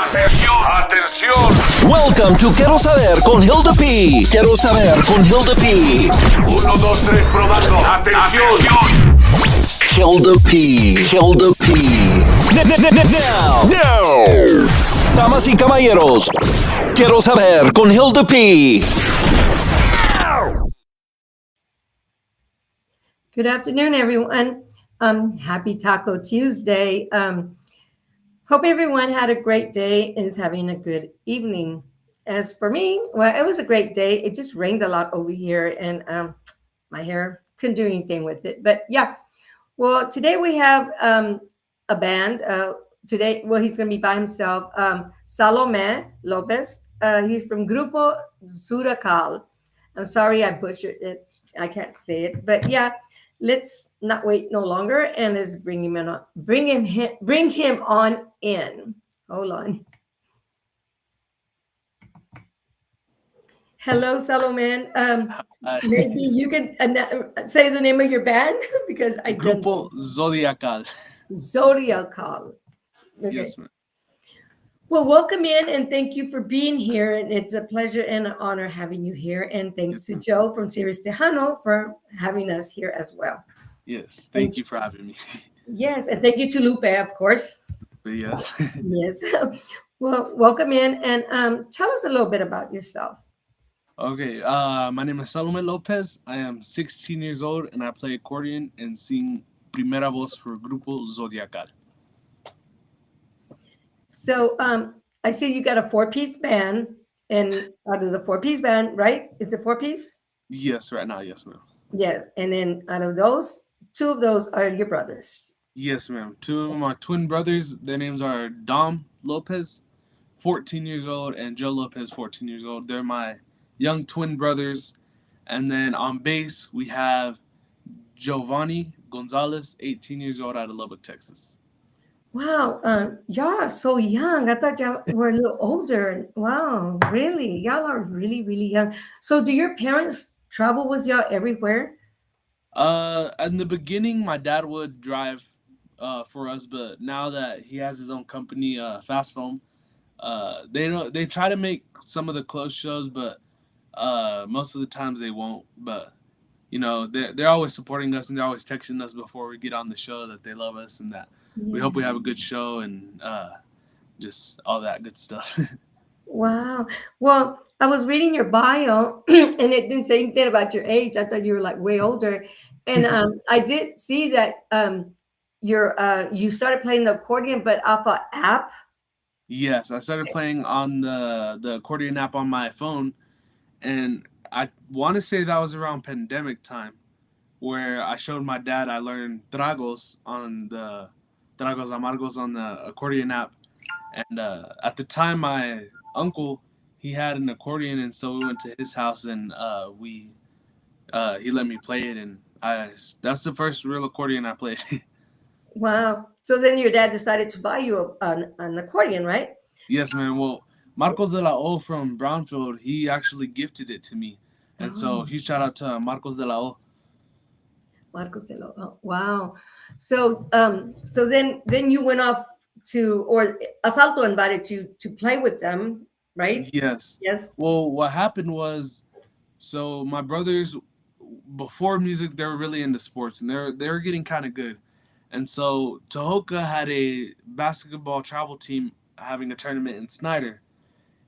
Atención. Welcome to Quiero Saber con Hilda P. Quiero Saber con Hilda P. 1, 2, 3, probando. Atención. Hilda P. Hilda P. Now. Damas y caballeros, Quiero Saber con Hilda P. Good afternoon, everyone. Happy Taco Tuesday. Hope everyone had a great day and is having a good evening. As for me, well, it was a great day. It just rained a lot over here, and my hair couldn't do anything with it. But yeah, well, today we have a band. Today, well, he's going to be by himself. Salome Lopez. He's from Grupo Zodiacal. I'm sorry I butchered it. I can't say it, but yeah. Let's not wait no longer, and let's bring him in. Bring him on in. Hold on. Hello, Solomon. Maybe you can say the name of your band because I don't. Grupo Zodiacal. Zodiacal. Okay. Yes, ma'am. Well, welcome in and thank you for being here. And it's a pleasure and an honor having you here. And thanks to Joe from Series Tejano for having us here as well. Yes, thank you for having me. Yes, and thank you to Lupe, of course. Yes. Yes. Well, welcome in and tell us a little bit about yourself. Okay, my name is Salome Lopez. I am 16 years old and I play accordion and sing primera voz for Grupo Zodiacal. So I see you got a 4-piece band, and out of the 4-piece band, right? It's a 4-piece? Yes, right now, yes, ma'am. Yeah, and then out of those, 2 of those are your brothers. Yes, ma'am. 2 of my twin brothers, their names are Dom Lopez, 14 years old, and Joe Lopez, 14 years old. They're my young twin brothers. And then on bass, we have Giovanni Gonzalez, 18 years old, out of Lubbock, Texas. Wow, y'all are so young. I thought y'all were a little older. Wow, really? Y'all are really, really young. So do your parents travel with y'all everywhere? In the beginning, my dad would drive for us, but now that he has his own company, Fast Foam, they try to make some of the close shows, but most of the times they won't. But you know, they're always supporting us and they're always texting us before we get on the show that they love us and that we hope we have a good show and just all that good stuff. Wow. Well, I was reading your bio and it didn't say anything about your age. I thought you were like way older. And I did see that you started playing the accordion, but off an app. Yes, I started playing on the accordion app on my phone, and I want to say that was around pandemic time, where I showed my dad I learned tragos amargos on the accordion app, and at the time my uncle he had an accordion, and so we went to his house and he let me play it, and that's the first real accordion I played. Wow. So then your dad decided to buy you an accordion, right? Yes, man. Well, Marcos de la O from Brownfield, he actually gifted it to me. And so huge shout out to Marcos de la O. Marcos de la O. Wow. So so then you went off or Asalto invited you to play with them, right? Yes. Yes. Well, what happened was, so my brothers, before music, they were really into sports, and they were getting kind of good. And so Tohoka had a basketball travel team having a tournament in Snyder.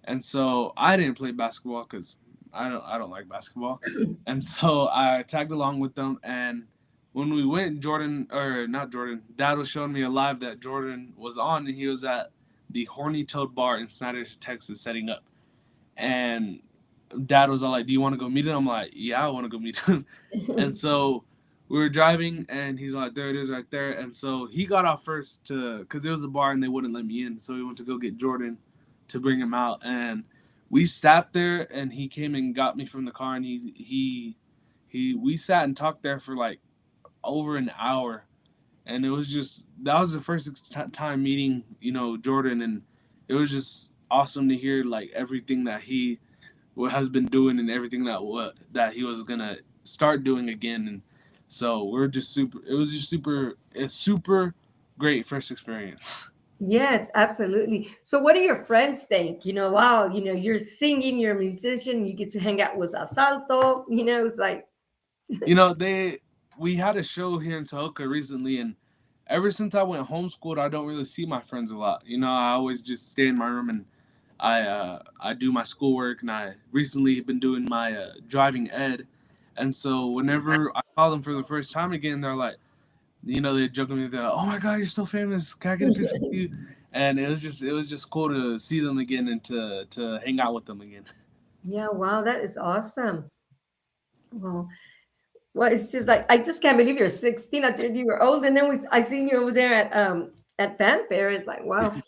And so I didn't play basketball because I don't like basketball. And so I tagged along with them. And when we went, Dad was showing me a live that Jordan was on, and he was at the Horny Toad Bar in Snyder, Texas, setting up. And Dad was all like, "Do you want to go meet him?" I'm like, "Yeah, I want to go meet him." And so we were driving, and he's like, "There it is right there." And so he got off first because it was a bar and they wouldn't let me in. So we went to go get Jordan to bring him out. And we sat there, and he came and got me from the car, and we sat and talked there for like over an hour. And it was that was the first time meeting, Jordan. And it was just awesome to hear like everything that he has been doing and everything that he was going to start doing again. And so it was just a super great first experience. Yes, absolutely. So what do your friends think? Wow, you're singing, you're a musician, you get to hang out with Asalto, it's like, You know, they we had a show here in Tahoka recently, and ever since I went homeschooled, I don't really see my friends a lot. You know, I always just stay in my room and I do my schoolwork, and I recently been doing my driving ed, and so whenever I saw them for the first time again, they're like, you know, they joke with me, they're like, "Oh my God, you're so famous! Can I get a picture with you?" And it was just cool to see them again and to hang out with them again. yeah, wow, that is awesome. Well, well, it's just like I just can't believe you're 16. I told you were old, and then I seen you over there at Fanfare. It's like, wow.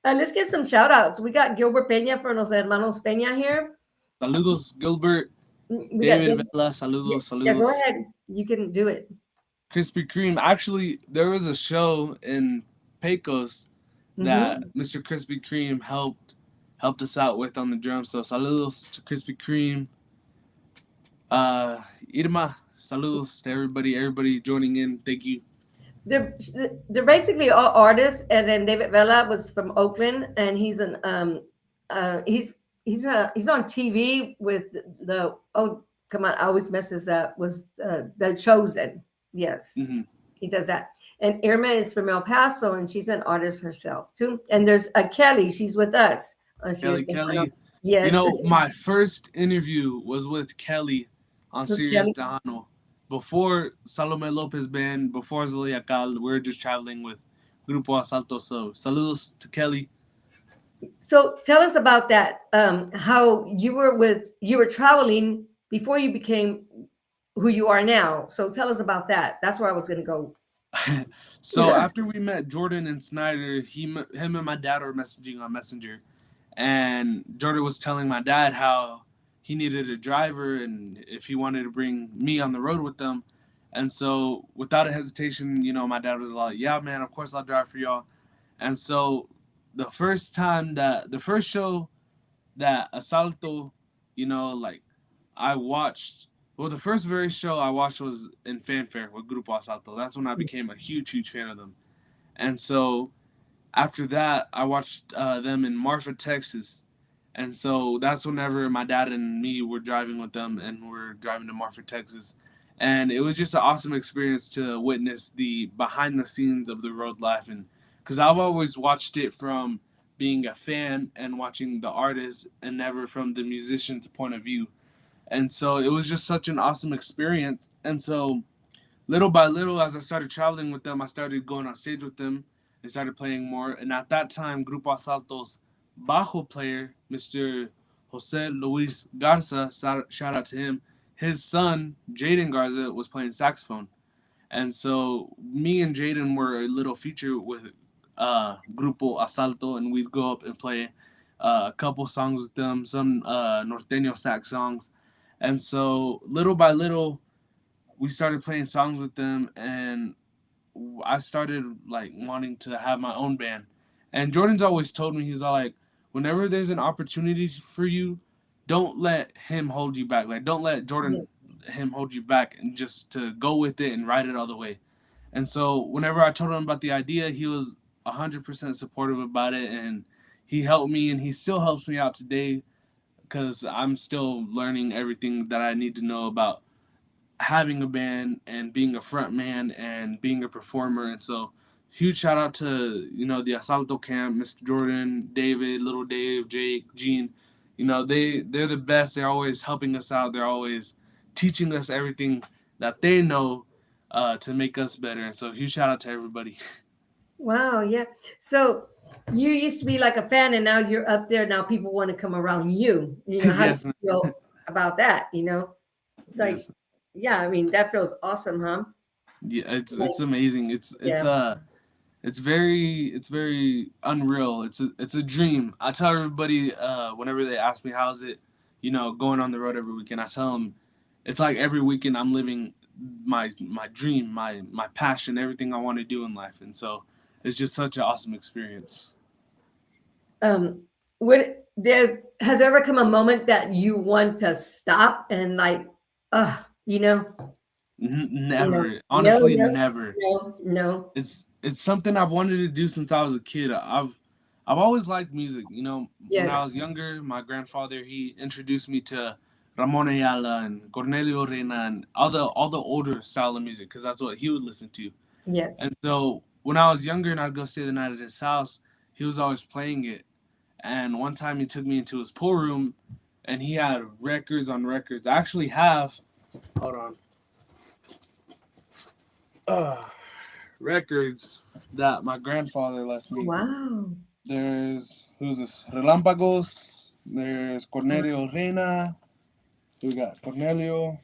Let's get some shout outs. We got Gilbert Peña from Los Hermanos Peña here. Saludos, Gilbert, We got David David. Vela. Yeah, Saludos, yeah, go saludos. ahead. You can do it. Krispy Kreme. Actually, there was a show in Pecos that Hmm. Mr. Krispy Kreme helped us out with on the drums. So saludos to Krispy Kreme. Uh, Irma, saludos to everybody joining in. Thank you. They're they're basically all artists, and then David Vela was from Oakland, and he's an he's on TV with the oh come on, I always mess this up, was the Chosen. Yes, Hmm. he does that. And Irma is from El Paso, and she's an artist herself too. And there's a Kelly, she's with us on Sirius Kelly, Tejano. Kelly. You Yes, know, my first interview was with Kelly on who's Sirius Kelly? Tejano. Before Salome Lopez band, before Zodiacal, we were just traveling with Grupo Asalto. So saludos to Kelly. So tell us about that. How you were traveling before you became who you are now. So tell us about that. That's where I was going to go. So after we met Jordan and Snyder, him and my dad were messaging on Messenger, and Jordan was telling my dad how he needed a driver and if he wanted to bring me on the road with them. And so without a hesitation, you know, my dad was like, "Yeah, man, of course I'll drive for y'all." And so the first show that Asalto, you know, like I watched. Well, the first very show I watched was in Fanfare with Grupo Asalto. That's when I became a huge fan of them. And so after that, I watched them in Marfa, Texas. And so that's whenever my dad and me were driving with them, and we're driving to Marfa, Texas. And it was just an awesome experience to witness the behind the scenes of the road life. And because I've always watched it from being a fan and watching the artist and never from the musician's point of view. And so it was just such an awesome experience. And so little by little, as I started traveling with them, I started going on stage with them and started playing more. And at that time, Grupo Asalto's bajo player, Mr. Jose Luis Garza, shout out to him, his son, Jaden Garza, was playing saxophone. And so me and Jaden were a little feature with Grupo Asalto, and we'd go up and play a couple songs with them, some norteño sax songs. And so little by little, we started playing songs with them, and I started like wanting to have my own band. And Jordan's always told me, he's all like, whenever there's an opportunity for you, don't let him hold you back. Like, don't let Yeah. Jordan him hold you back, and just to go with it and ride it all the way. And so whenever I told him about the idea, he was 100% supportive about it, and he helped me, and he still helps me out today because I'm still learning everything that I need to know about having a band and being a front man and being a performer. And so huge shout out to, you know, the Asalto camp, Mr. Jordan, David, Little Dave, Jake, Gene. You know, they're the best. They're always helping us out. They're always teaching us everything that they know to make us better. And so huge shout out to everybody. Wow. Yeah. So you used to be like a fan, and now you're up there. Now people want to come around you. How do Yes, man. you feel about that? Like, Yes. yeah, I mean, that feels awesome, huh? Yeah, it's Like, amazing. It's yeah. it's very unreal. It's a dream. I tell everybody whenever they ask me how's it, you know, going on the road every weekend. I tell them it's like every weekend I'm living my dream, my passion, everything I want to do in life, and so it's just such an awesome experience. Um, has there ever come a moment that you want to stop and like, you know? No, Never. no, Honestly, no, never. no, no. It's something I've wanted to do since I was a kid. I've always liked music. You know, when I Yes, was younger, my grandfather he introduced me to Ramon Ayala and Cornelio Reyna and all the older style of music because that's what he would listen to. yes. And so when I was younger and I'd go stay the night at his house, he was always playing it. And one time he took me into his pool room, and he had records on records. I actually have. Hold on. Records that my grandfather left me. Wow. There's who's this? Relámpagos. There's Cornelio Reina. We got Cornelio,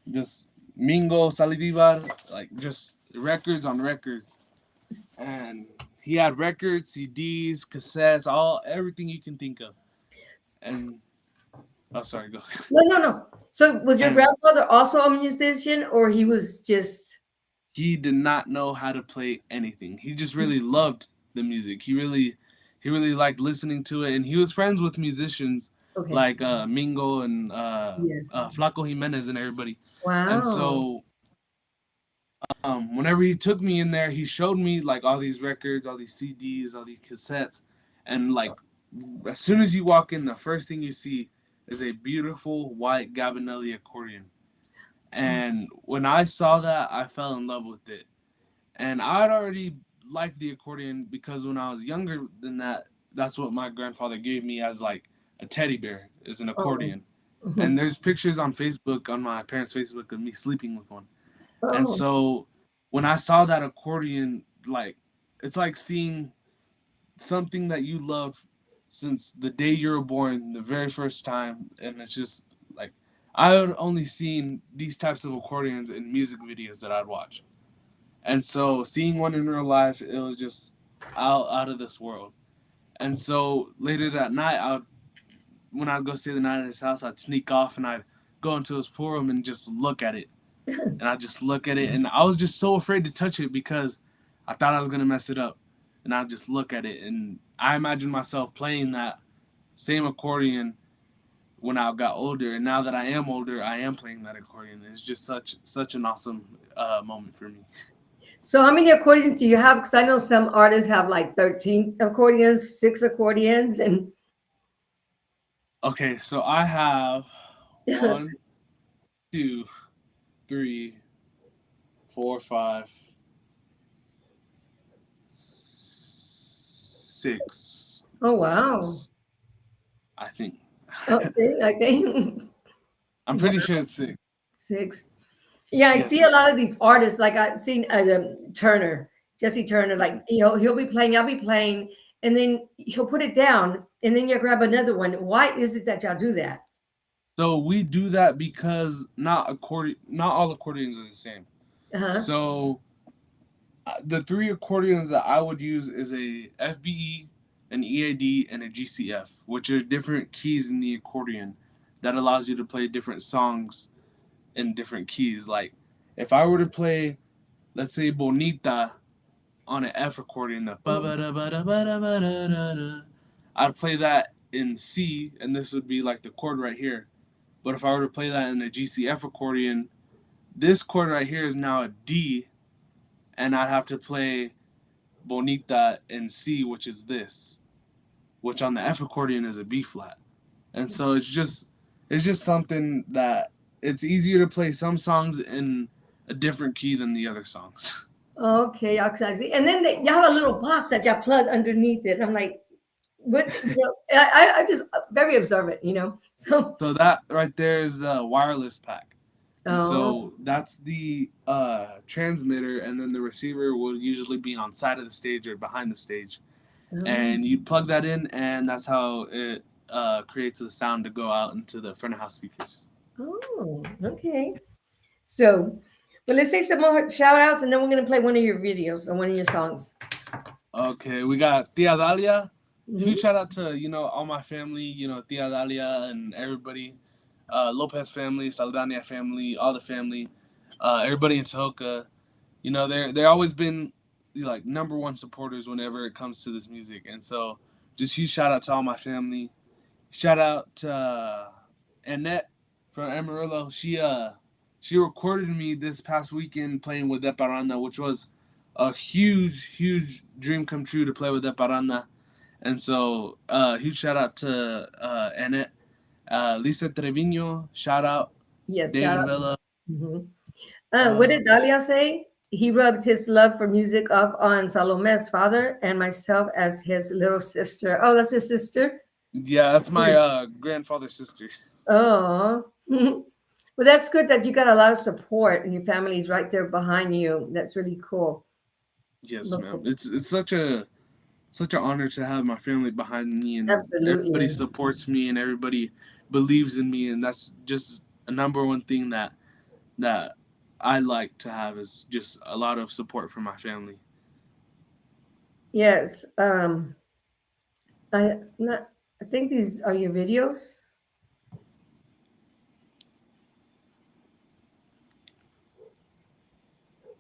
just Mingo Salivivar, like just records on records. And he had records, CDs, cassettes, all everything you can think of. And oh, sorry, go. No, no, no. So was your And grandfather also a musician, or he was just he did not know how to play anything. He just really loved the music. He really liked listening to it, and he was friends with musicians okay? like Mingo and Yes. Flaco Jimenez and everybody. And Wow. so whenever he took me in there, he showed me like all these records, all these CDs, all these cassettes, and like as soon as you walk in, the first thing you see is a beautiful white Gabinelli accordion. And when I saw that, I fell in love with it. And I'd already liked the accordion because when I was younger than that, that's what my grandfather gave me as like a teddy bear, is an Oh. accordion. And Mhm. there's pictures on Facebook, on my parents' Facebook, of me sleeping with one. And Oh. so when I saw that accordion, like it's like seeing something that you love since the day you were born, the very first time, and it's just like I had only seen these types of accordions in music videos that I'd watch. And so seeing one in real life, it was just out of this world. And so later that night, when I'd go stay the night at his house, I'd sneak off and I'd go into his pool room and just look at it. And I just look at it, and I was just so afraid to touch it because I thought I was gonna mess it up. And I'd just look at it, and I imagined myself playing that same accordion when I got older. And now that I am older, I am playing that accordion. It's just such an awesome moment for me. So how many accordions do you have? Because I know some artists have like 13 accordions, six accordions, and Okay, so I have one, two, three, four, five, six oh wow. accordions. I think. Okay, okay. I'm pretty sure it's six. Six. Yeah, I see Yes. a lot of these artists. Like I've seen Turner, Jesse Turner. Like he'll be playing, I'll be playing, and then he'll put it down, and then you grab another one. Why is it that y'all do that? So we do that because not all accordions are the same. Uh huh. So the three accordions that I would use is a FBE, an EAD, and a GCF, which are different keys in the accordion that allows you to play different songs in different keys. Like if I were to play, let's say Bonita on an F accordion, the ba ba da ba da ba da ba da da da, I'd play that in C, and this would be like the chord right here. But if I were to play that in the GCF accordion, this chord right here is now a D, and I'd have to play Bonita in C, which is this, which on the F accordion is a B flat. And so it's just something that it's easier to play some songs in a different key than the other songs. Okay, exactly. And then y'all have a little box that y'all plug underneath it. I'm like, what? I just very observant, you know. So, So that right there is a wireless pack. And oh, so that's the transmitter, and then the receiver will usually be on side of the stage or behind the stage. oh, And you plug that in, and that's how it creates the sound to go out into the front of house speakers. oh, okay. So, well, let's say some more shout outs, and then we're gonna play one of your videos or one of your songs. Okay, we got Tia Dalia. Huge Hmm. shout out to all my family, Tia Dalia and everybody, Lopez family, Saldania family, all the family, everybody in Tohoka. They're always been like number one supporters whenever it comes to this music, and so just huge shout out to all my family. Shout out to Annette. from Amarillo. She recorded me this past weekend playing with Deparanda, which was a huge dream come true to play with Deparanda. And so huge shout out to Annette, Lisa Trevino, shout out Yes, shout David out. Villa. Mhm. What Uh, did Dalia say? He rubbed his love for music off on Salome's father and myself as his little sister. Oh, that's your sister? yeah, that's my grandfather's sister. Oh. Well, that's good that you got a lot of support and your family's right there behind you. That's really cool. Yes, Look, ma'am. It's such an honor to have my family behind me, and everybody absolutely. supports me and everybody believes in me, and that's just a number one thing that I like to have is just a lot of support from my family. Yes. I not. I think these are your videos.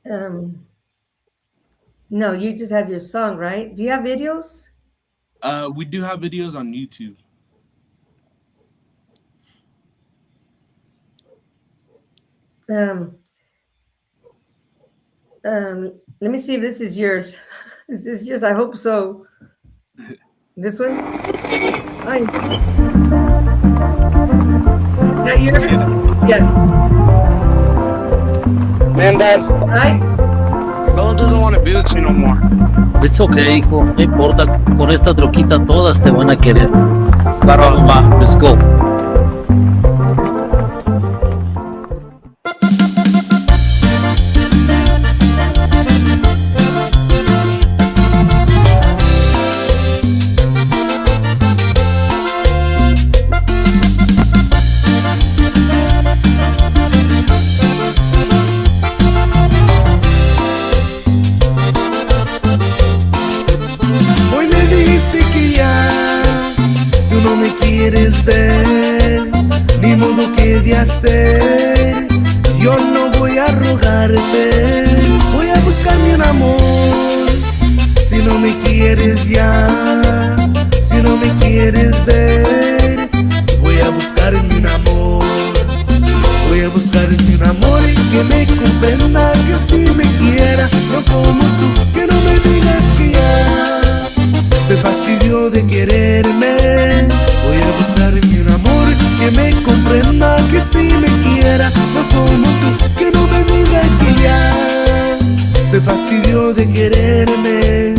Um, no, you just have your song, right? Do you have videos? We do have videos on YouTube. Um, let me see if this is yours. Is this yours? I hope so. This one? Hi. Is that yours? Yes. Yes. Man, Dad, Right? Bella doesn't want to be with you no more. It's okay, hijo, no importa, con esta troquita todas te van a querer. Claro, mamá. Let's go. Hoy me dijiste que ya tú no me quieres ver, ni modo que de hacer. Yo no voy a rogarte, voy a buscarme un amor. Si no me quieres ya, si no me quieres ver, voy a buscarme un amor. Voy a buscarme un amor que me comprenda, que sí me quiera, no como tú, que no me diga que ya se fastidió de quererme. Voy a buscarme un amor que me comprenda, que sí me quiera, no como tú, que no me diga que ya se fastidió de quererme.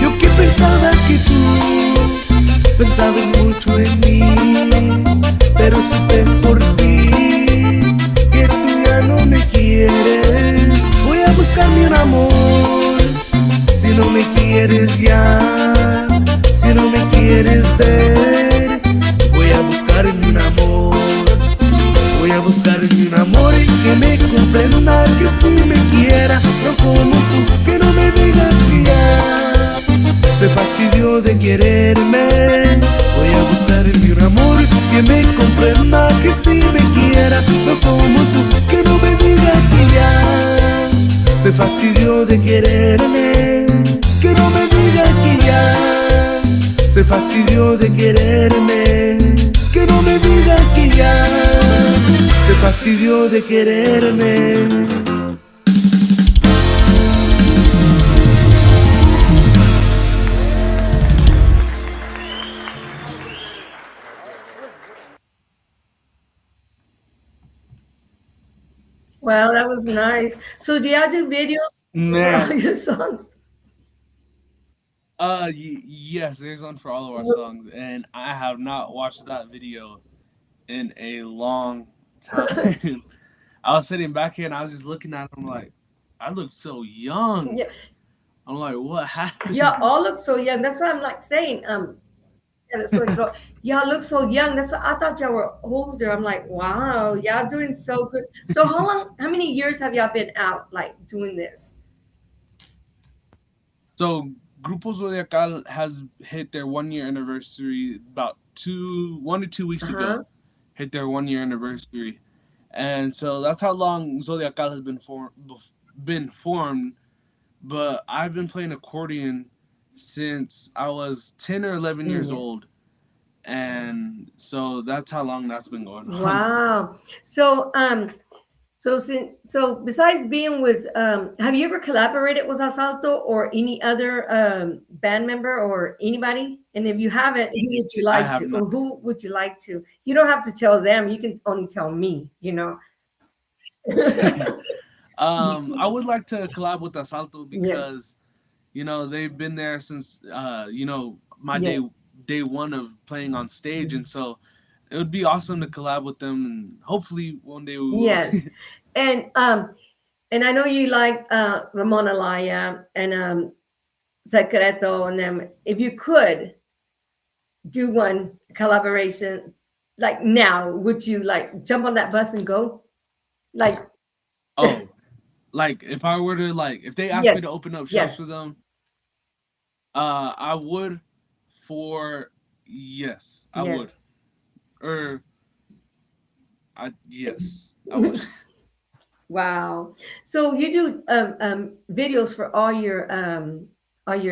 Yo que pensaba que tú pensabas mucho en mí, pero supe por ti que tú ya no me quieres. Voy a buscarme un amor, si no me quieres ya, si no me quieres ver. Voy a buscarme un amor, voy a buscarme un amor que me comprenda, que sí me quiera, no como tú, que no me diga que ya se fastidió de quererme. Voy a buscarme un amor que me comprenda, que sí me quiera, no como tú, que no me diga que ya se fastidió de quererme. Que no me diga que ya se fastidió de quererme. Que no me diga que ya se fastidió de quererme. Well, that was nice. So, do y'all do videos for all Man, your songs? yes, there's one for all of our songs, and I have not watched that video in a long time. I was sitting back here and I was just looking at him like, I look so young. Yeah, I'm like, what y'all happened? all look so young. That's what I'm like saying. And it's like, y'all look so young. That's what I thought y'all were older. I'm like, wow, y'all doing so good. So, how many years have y'all been out like doing this? So Grupo Zodiacal has hit their 1 year anniversary about 1 to 2 weeks ago. Uh-huh. Hit their 1 year anniversary, and so that's how long Zodiacal has been formed. But I've been playing accordion since I was 10 or 11 years Yes. old, and so that's how long that's been going on. Wow. So besides being with, have you ever collaborated with Asalto or any other band member or anybody? And if you haven't, who would you I like have to, or not. who would you like to? You don't have to tell them. You can only tell me. I would like to collab with Asalto Yes. because they've been there since my Yes. day one of playing on stage, and so it would be awesome to collab with them, and hopefully one day we will. Yes. And and I know you like Ramon Alaya and Secreto and them. If you could do one collaboration like now, would you like jump on that bus and go? Like Oh, like if I were to if they asked me to yes, open up shows for yes, them, I would. For yes, I would. yes. Or I yes, I would. Wow. So you do videos for all your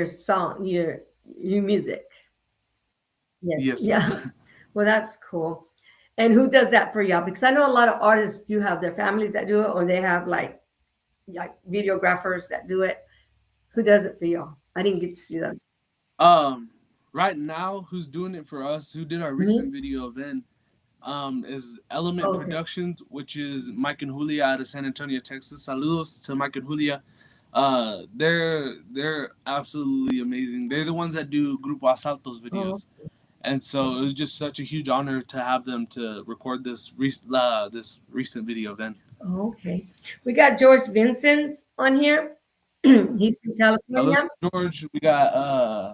song, your music. Yes. Yes, ma'am. Yeah. Well, that's cool. And who does that for y'all? Because I know a lot of artists do have their families that do it, or they have like videographers that do it. Who does it for y'all? I didn't get to see those. Um, right now, who's doing it for us? Who did our Hmm. recent video event? Is Element Okay. Productions, which is Mike and Julia out of San Antonio, Texas. Saludos to Mike and Julia. They're absolutely amazing. They're the ones that do Grupo Asalto's Oh, videos, and so it was just such a huge honor to have them to record this recent video event. okay. We got George Vincent on here. He's from Saludos, California. George. We got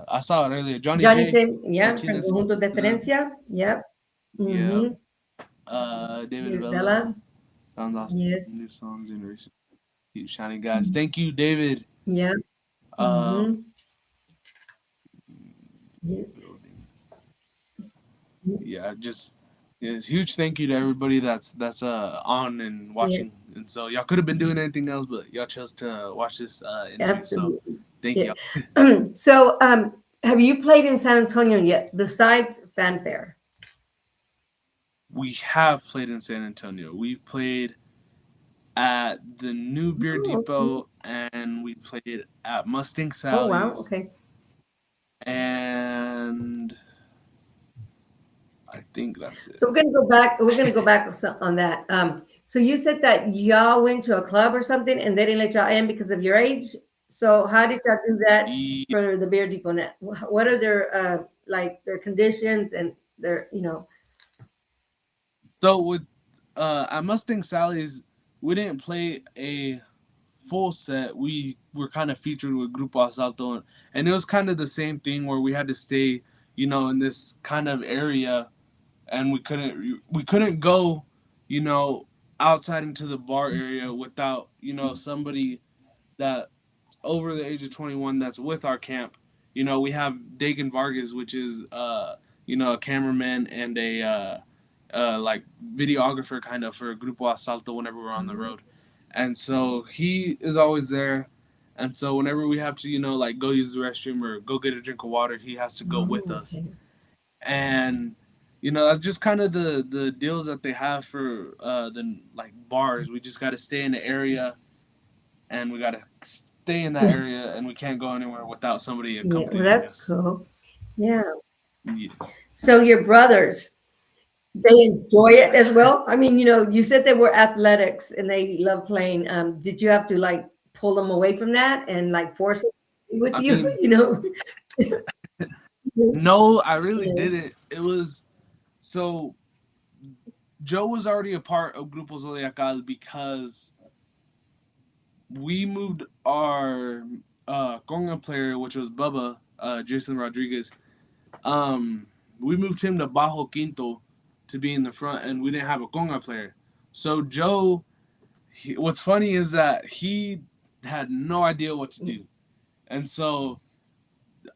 I saw it earlier. Johnny Johnny J. J. Yeah, from Martinez. Conjunto Saludos to them. Diferencia. Yep. Yeah. Mm-hmm. David Bella. Bella. Found lost Yes. new song generation. Keep shining, guys. Thank you, David. Yeah. Um, Mm-hmm. Yeah. yeah, just huge thank you to everybody that's on and Yeah. watching. And so y'all could have been doing anything else, but y'all chose to watch this interview. So Absolutely. thank Yeah. y'all. So, have you played in San Antonio yet besides Fanfare? We have played in San Antonio. We played at the New Beer Oh, okay. Depot, and we played at Mustang Oh, wow. Sally's, Okay. and I think that's it. So we're gonna go back. We're gonna go back on that. So you said that y'all went to a club or something, and they didn't let y'all in because of your age. So how did y'all do that Yeah. for the Beer Depot Net? What are their like their conditions and their. So with at Mustang Sally's, we didn't play a full set. We were kind of featured with Grupo Asalto, and it was kind of the same thing where we had to stay, in this kind of area, and we couldn't go, you know, outside into the bar area without somebody that over the age of 21 that's with our camp. We have Dagan Vargas, which is a cameraman and a like videographer kind of for Grupo Asalto whenever we're on the road. And so he is always there. And so whenever we have to, like go use the restroom or go get a drink of water, he has to go with Oh, us. okay. And that's just kind of the deals that they have for the like bars. We just got to stay in the area, and we got to stay in that area, and we can't go anywhere without somebody Yeah, well, accompanying that's us. cool. Yeah. Yeah. So your brothers, they enjoy it as well. I mean, you said they were athletics and they love playing. Did you have to like pull them away from that and like force it with I you? mean, Yeah. no, I really didn't. It was so Joe was already a part of Grupo Zodiacal because we moved our conga player, which was Bubba, Jason Rodriguez. We moved him to Bajo Quinto to be in the front, and we didn't have a conga player. So Joe, what's funny is that he had no idea what to do, and so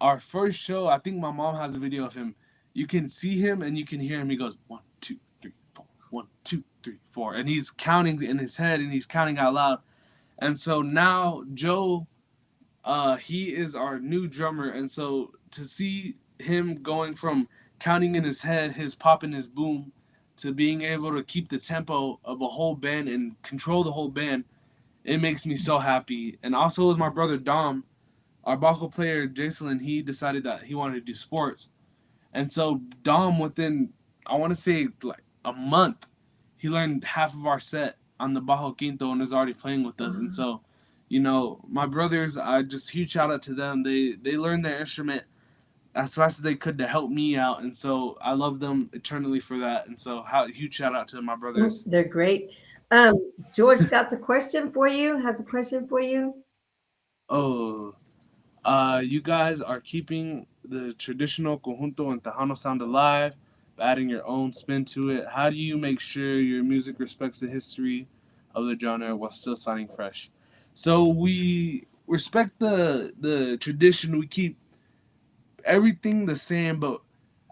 our first show, I think my mom has a video of him. You can see him and you can hear him. He goes 1, 2, 3, 4, 1, 2, 3, 4, and he's counting in his head and he's counting out loud. And so now Joe, he is our new drummer, and so to see him going from counting in his head, his pop and his boom, to being able to keep the tempo of a whole band and control the whole band, it makes me so happy. And also with my brother Dom, our bajo player Jason, he decided that he wanted to do sports. And so Dom, within, I want to say like a month, he learned half of our set on the bajo quinto and is already playing with us. And so, my brothers, I just huge shout out to them. They learned their instrument as fast as they could to help me out, and so I love them eternally for that. And so, huge shout out to my brothers. They're great. George got a question for you. Has a question for you. Oh, you guys are keeping the traditional conjunto and Tejano sound alive, adding your own spin to it. How do you make sure your music respects the history of the genre while still sounding fresh? So we respect the tradition. We keep everything the same, but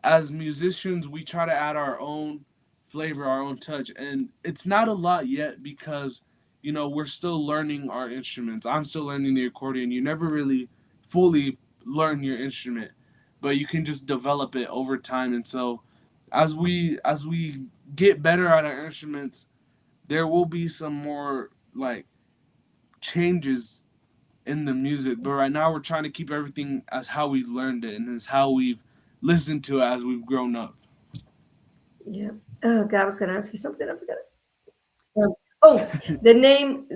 as musicians, we try to add our own flavor, our own touch, and it's not a lot yet because we're still learning our instruments. I'm still learning the accordion. You never really fully learn your instrument, but you can just develop it over time. And so as we get better at our instruments, there will be some more like changes in the music, but right now we're trying to keep everything as how we learned it and as how we've listened to it as we've grown up. Yeah. Oh God, I was going to ask you something. I forgot it. The name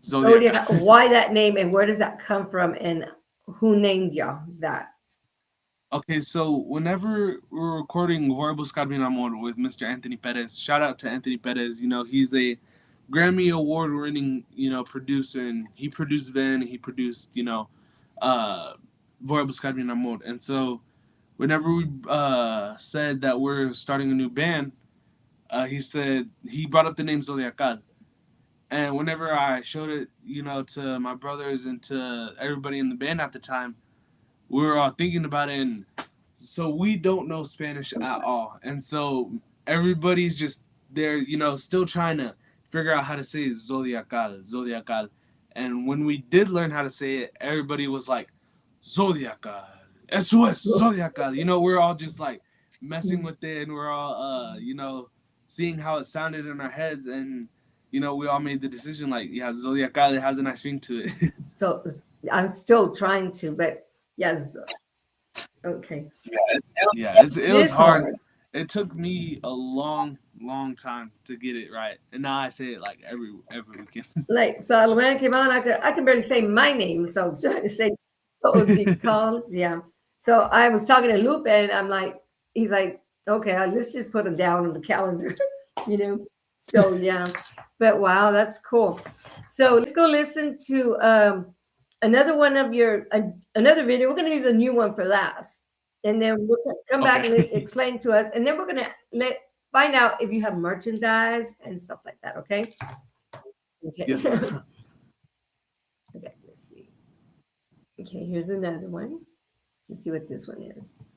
Zodiacal. Why that name, and where does that come from, and who named y'all that? Okay, so whenever we're recording Voy a Buscar Mi Amor with Mr. Anthony Perez, shout out to Anthony Perez. He's a Grammy award-winning, producer, and he produced Van, and he produced, Voy a Buscar Mi Amor. And so whenever we said that we're starting a new band, he brought up the name Zodiacal. And whenever I showed it, to my brothers and to everybody in the band at the time, we were all thinking about it. And so we don't know Spanish at all. And so everybody's just there, still trying to figure out how to say Zodiacal. And when we did learn how to say it, everybody was like, Zodiacal. Eso es, Zodiacal. We're all just like messing with it, and we're all, seeing how it sounded in our heads. And, we all made the decision like, yeah, Zodiacal, it has a nice ring to it. So I'm still trying to, but yes. Okay. Yeah, it was hard. It took me a long time to get it right, and now I say it like every weekend. Like, so when I came on, I can barely say my name, so I'm trying to say Zodiacal. Yeah. So I was talking to Lupe, and he's like, okay, let's just put it down on the calendar, So yeah, but wow, that's cool. So let's go listen to another one of another video. We're gonna leave the new one for last, and then we'll come back and explain to us, and then we're gonna find out if you have merchandise and stuff like that. Okay. Okay. Yes. Okay. Let's see. Okay, here's another one. Let's see what this one is.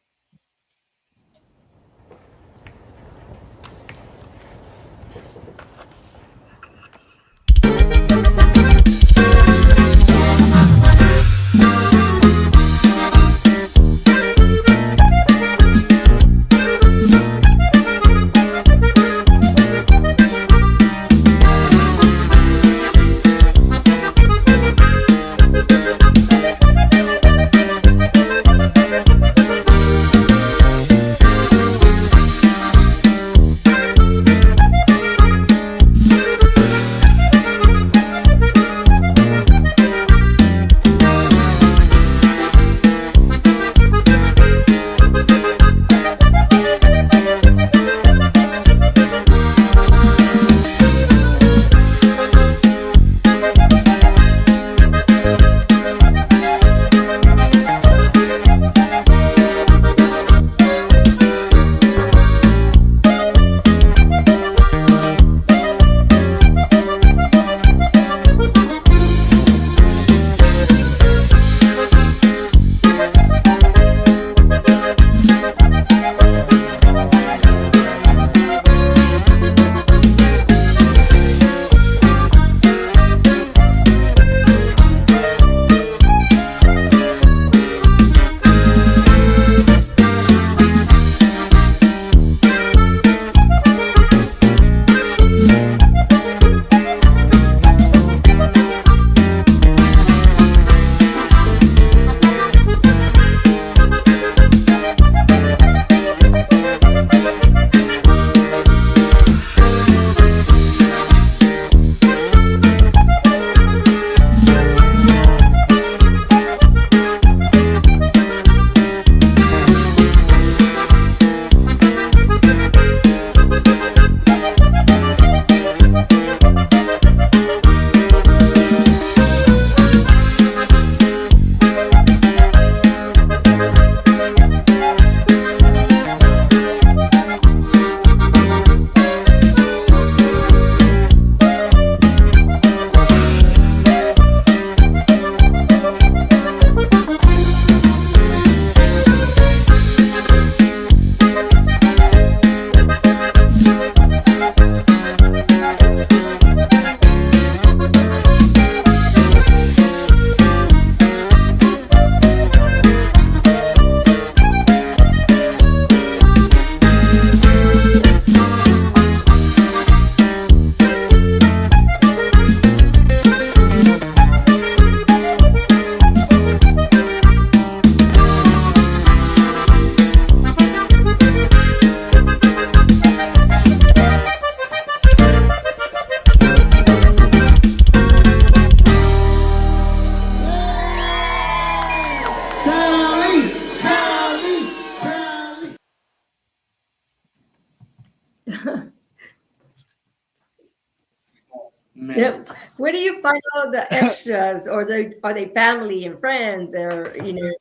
Man. Yep. Where do you find all the extras, or are they family and friends, or you know?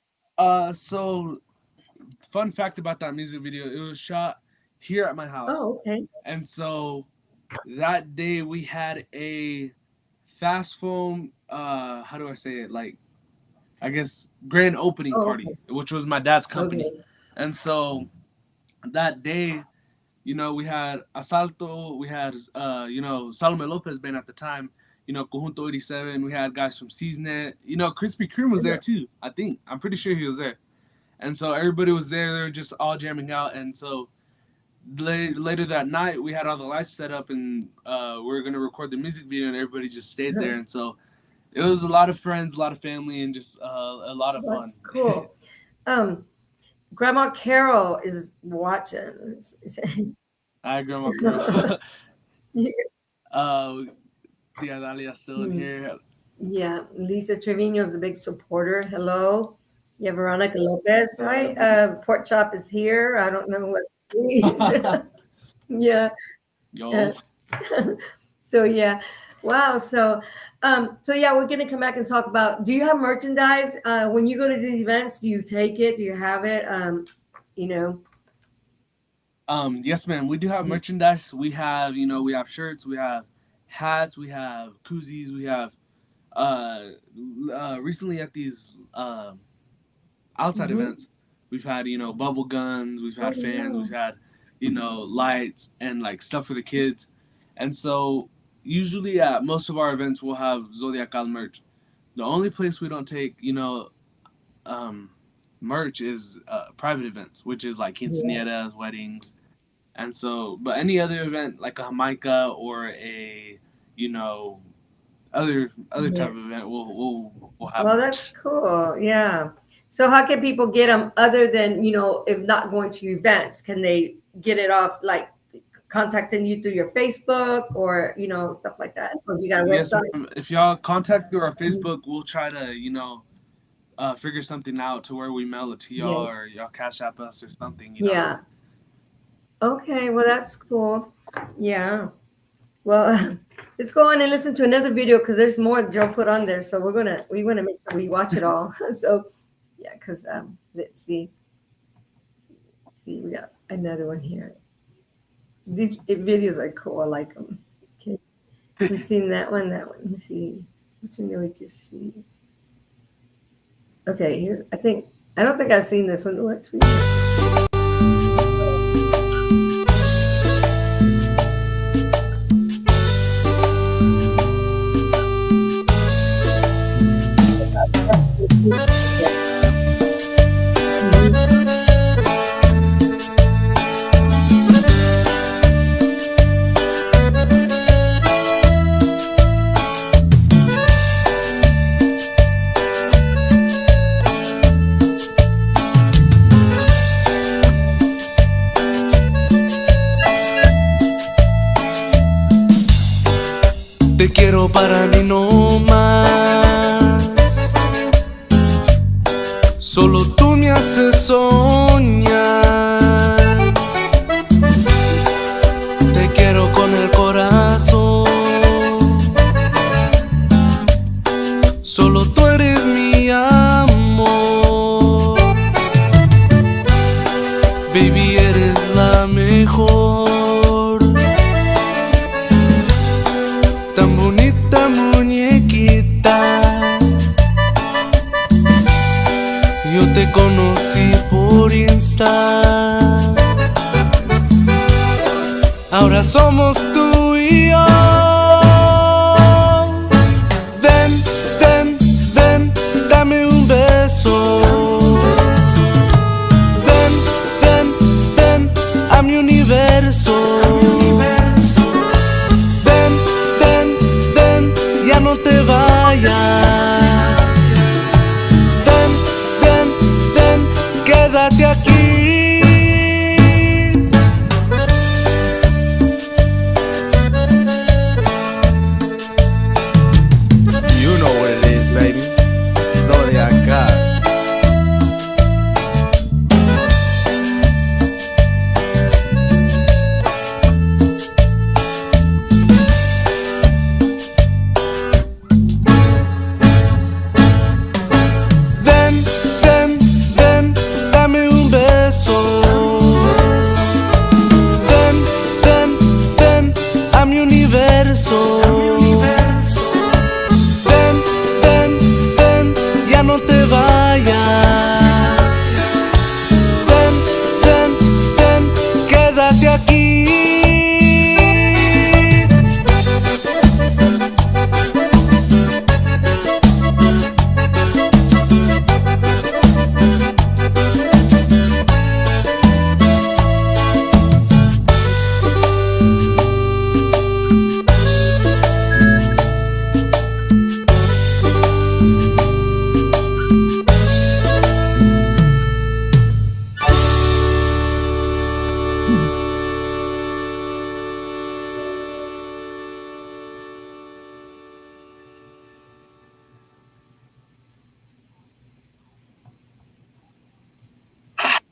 So fun fact about that music video, it was shot here at my house. Oh, okay. And so that day we had a fast foam, how do I say it? Like, I guess grand opening Oh, party, okay. which was my dad's company. Okay. And so that day, we had Asalto, we had Salome Lopez band at the time, Conjunto 87, we had guys from Seasnet, Krispy Kreme was there too, I think. I'm pretty sure he was there. And so everybody was there, they were just all jamming out. And so later that night, we had all the lights set up, and we were going to record the music video, and everybody just stayed there. And so it was a lot of friends, a lot of family, and just a lot of fun. That's cool. Grandma Carol is watching. Hi, Grandma Carol. Yeah. Tia Dalia's still in here. Yeah, Lisa Trevino is a big supporter. Hello. Yeah, Veronica Lopez. Hi. Pork Chop is here. I don't know what. Yeah. Yo. So yeah. Wow. So yeah, we're gonna come back and talk about. Do you have merchandise when you go to these events? Do you take it? Do you have it? You know. Yes, ma'am. We do have merchandise. We have, we have shirts, we have hats, we have koozies, we have recently at these outside events, we've had, bubble guns, we've had fans, we've had, lights and like stuff for the kids. And so usually at most of our events we'll have Zodiacal merch. The only place we don't take, merch is private events, which is like quinceañeras, weddings. And so, but any other event like a Jamaica or a, other type of event, we'll have. Well, merch. that's cool. Yeah. So how can people get them other than, if not going to events? Can they get it off like contacting you through your Facebook or, stuff like that? Or you got a Yes, website? ma'am. If y'all contact through our Facebook, we'll try to, figure something out to where we mail it to y'all or y'all Cash App us or something. Yeah. Okay. Well, that's cool. Yeah. Well, let's go on and listen to another video because there's more Joe put on there. So we want to make sure we watch it all. So yeah, because let's see. We got another one here. These videos are cool. I like them. Okay. We've seen that one. Let me see. Which one did we just see? Okay, I don't think I've seen this one. Let's read it. Te quiero para mí no más. Solo tú me haces soñar. Te quiero con el corazón. Solo tú eres mi amor. Baby, eres la mejor. Tan bonita muñequita. Yo te conocí por Insta. Ahora somos tú y yo. Ven, ven, ven, dame un beso. Ven, ven, ven a mi universo. Ya no te vayas. Ven, ven, ven, quédate aquí. You know what it is, baby. Zodiacal.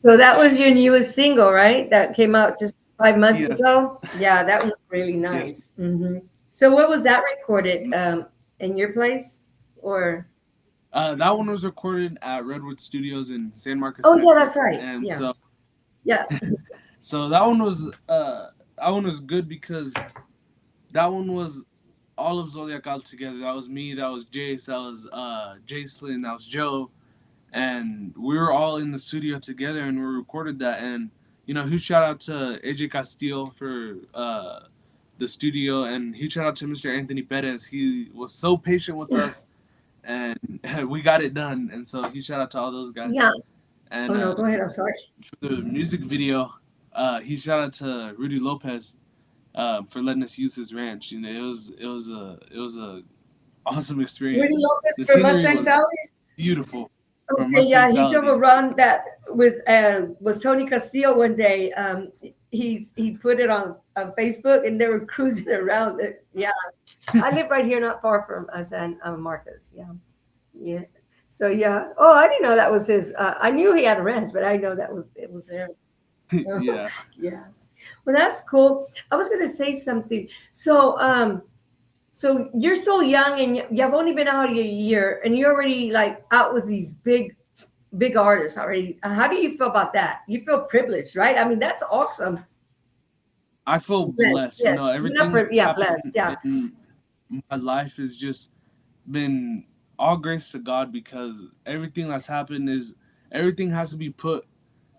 So that was your newest single, right? That came out just 5 months Yes, ago. Yeah, that was really yes. nice. So where was that recorded? In your place or? That one was recorded at Redwood Studios in San Marcos, Oh yeah, that's Texas, right. and Yeah, yeah. so that one was good because that one was all of Zodiacal together. That was me, that was Jace, that was Jacelyn, that was Joe, and we were all in the studio together and we recorded that. And huge shout out to AJ Castillo for the studio, and huge shout out to Mr. Anthony Perez. He was so patient with us, and we got it done. And so huge shout out to all those guys. Yeah. And Oh no, go ahead. I'm sorry. for the music video, huge shout out to Rudy Lopez for letting us use his ranch. It was a awesome Rudy experience. Lopez The from scenery Mustang was Sally's. beautiful from Okay, Mustang yeah, he drove Sally. around that with was Tony Castillo one day. He put it on Facebook and they were cruising around it. Yeah, I live right here, not far from San Marcos. Yeah, yeah. So yeah. Oh, I didn't know that was his. I knew he had a ranch, but I know it was there. Yeah. Yeah. Well, that's cool. I was gonna say something. So you're so young and you've only been out a year and you're already like out with these big artists already. How do you feel about that? You feel privileged, right? I mean, that's awesome. I feel Blessed, blessed. yes. Not Everything that's yeah, happened blessed, yeah. in my life has just been all grace to God, because everything has to be put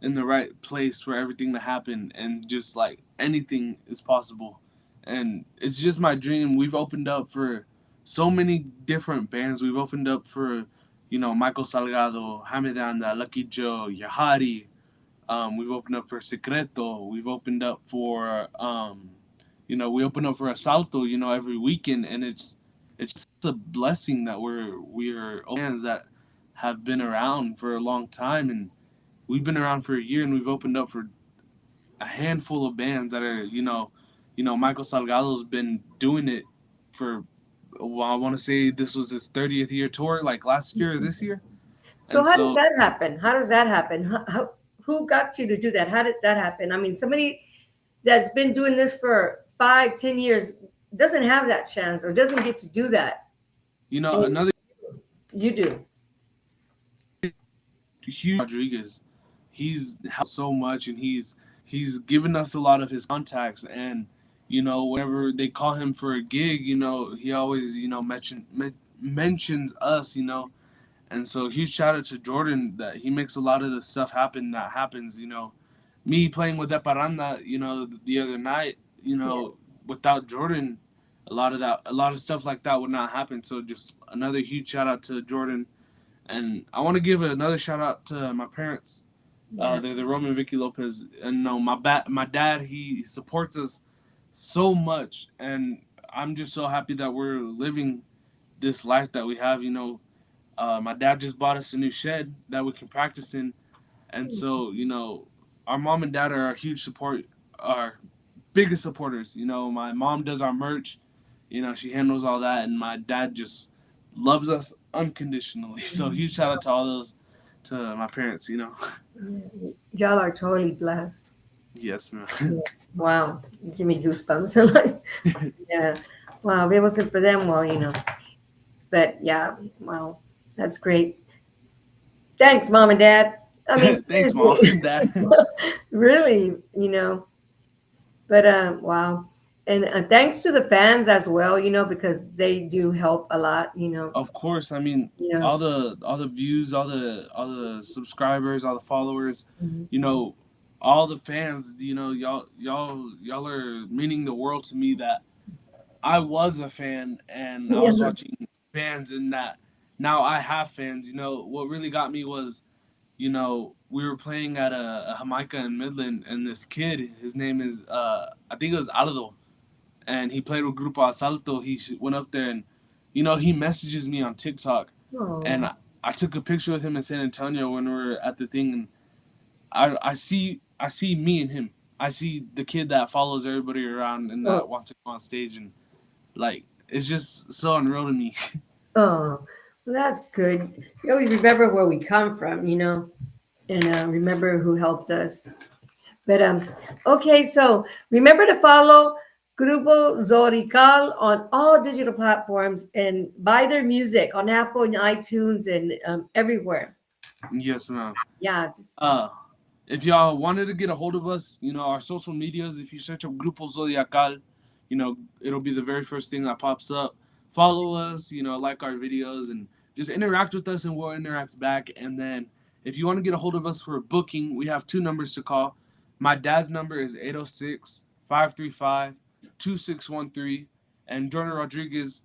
in the right place for everything to happen, and just like anything is possible. And it's just my dream. We've opened up for so many different bands. We've opened up for, Michael Salgado, Hamidanda, Lucky Joe, Yahari. We've opened up for Secreto. We've opened up for, we open up for Asalto, every weekend, and it's just a blessing that we're bands that have been around for a long time, and we've been around for a year, and we've opened up for a handful of bands that are, Michael Salgado's been doing it for, well, I want to say this was his 30th year tour, like last year or this year, So and how does so that happen? How does that happen? Who got you to do that? How did that happen? I mean, somebody that's been doing this for 5, 10 years doesn't have that chance or doesn't get to do that. And another you do. huge Rodriguez. He's helped so much, and he's given us a lot of his contacts. And whenever they call him for a gig, he always mentions us. And so huge shout out to Jordan, that he makes a lot of the stuff happen that happens. Me playing with Eparanda, the other night, Yeah. without Jordan, a lot of stuff like that would not happen. So just another huge shout out to Jordan. And I want to give another shout out to my parents. They're Yes. the Roman Vicky Lopez, and no, my dad, he supports us so much, and I'm just so happy that we're living this life that we have. My dad just bought us a new shed that we can practice in, and so our mom and dad are our huge support, our biggest supporters. My mom does our merch, she handles all that, and my dad just loves us unconditionally. So huge shout out to all those, to my parents. Yeah. Y'all are totally blessed. Yes, man. Yes. Wow. You give me goosebumps. Like, yeah. Wow. If it wasn't for them, well, but yeah, wow. That's great. Thanks, mom and dad. I mean, Thanks, mom seriously. and dad. Really, but wow. And thanks to the fans as well, because they do help a lot, Of course, I mean, you know. all the views, all the subscribers, all the followers. Mhm. You know, all the fans, y'all are meaning the world to me. That I was a fan, and I Yeah. was watching fans, and that now I have fans. What really got me was, we were playing at a Jamaica in Midland, and this kid, his name is I think it was Aldo, and he played with Grupo Asalto. He went up there, and he messages me on TikTok, and Oh, I took a picture with him in San Antonio when we were at the thing, and I see me and him. I see the kid that follows everybody around and oh, that wants to come on stage, and like it's just so unreal to me. oh. Well, that's good. You always remember where we come from, and remember who helped us. But okay, so remember to follow Grupo Zodiacal on all digital platforms and buy their music on Apple and iTunes and everywhere. Yes, ma'am. Yeah, just Uh, if y'all wanted to get a hold of us, our social medias, if you search up Grupo Zodiacal, it'll be the very first thing that pops up. Follow us, like our videos, and just interact with us, and we'll interact back. And then if you want to get a hold of us for a booking, we have two numbers to call. My dad's number is 806-535-2613, and Jordan Rodriguez,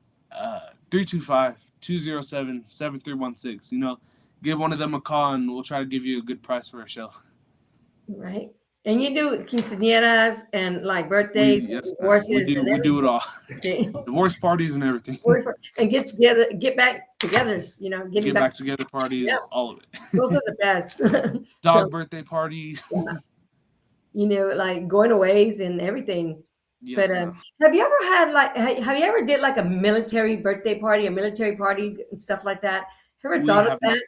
325-207-7316. Give one of them a call, and we'll try to give you a good price for a show. right. And you do quinceañeras and like We birthdays and yes, ma'am. We divorces do and we do it all. everything. Divorce parties and everything. And get together, get back together, getting Get back. back together parties, Yeah, all of it. those are the best. So, Dog birthday parties. like going aways and everything. Yes, But ma'am. have you ever had like have you ever did like a military birthday party, a military party and stuff like that? Ever We thought of have not that?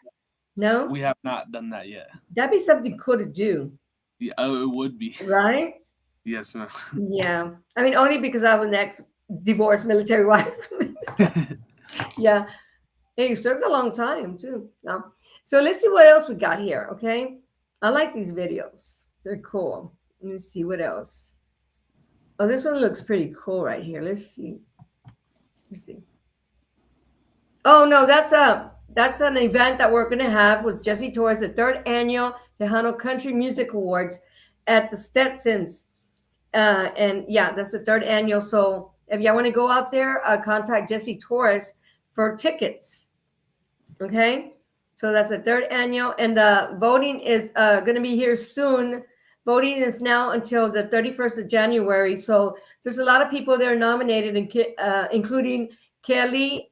No, we have not done that yet. that'd be something cool to do, Yeah, oh, it would be. right? Yes, ma'am. Yeah, I mean only because I was an ex divorced military wife. Yeah, hey, you served a long time too. So let's see what else we got here. Okay, I like these videos; they're cool. Let me see what else. Oh, this one looks pretty cool right here. Let's see. Let's see. Oh no, that's an event that we're gonna have with Jesse Torres, the third annual Tejano Country Music Awards at the Stetsons. And yeah, that's the third annual. So if y'all want to go out there, contact Jesse Torres for tickets. Okay, so that's the third annual, and the voting is going to be here soon. Voting is now until the 31st of January. So there's a lot of people that are nominated, including Kelly,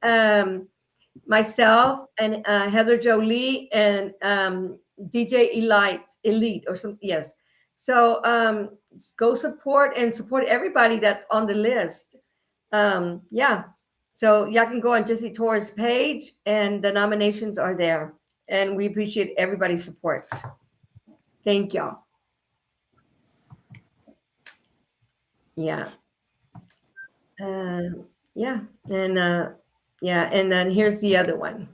myself, and Heather Jolie, and DJ Elite or some, yes. So go support everybody that's on the list. Yeah. So y'all can go on Jesse Torres' page, and the nominations are there. And we appreciate everybody's support. Thank y'all. Yeah. Yeah. And yeah. And then here's the other one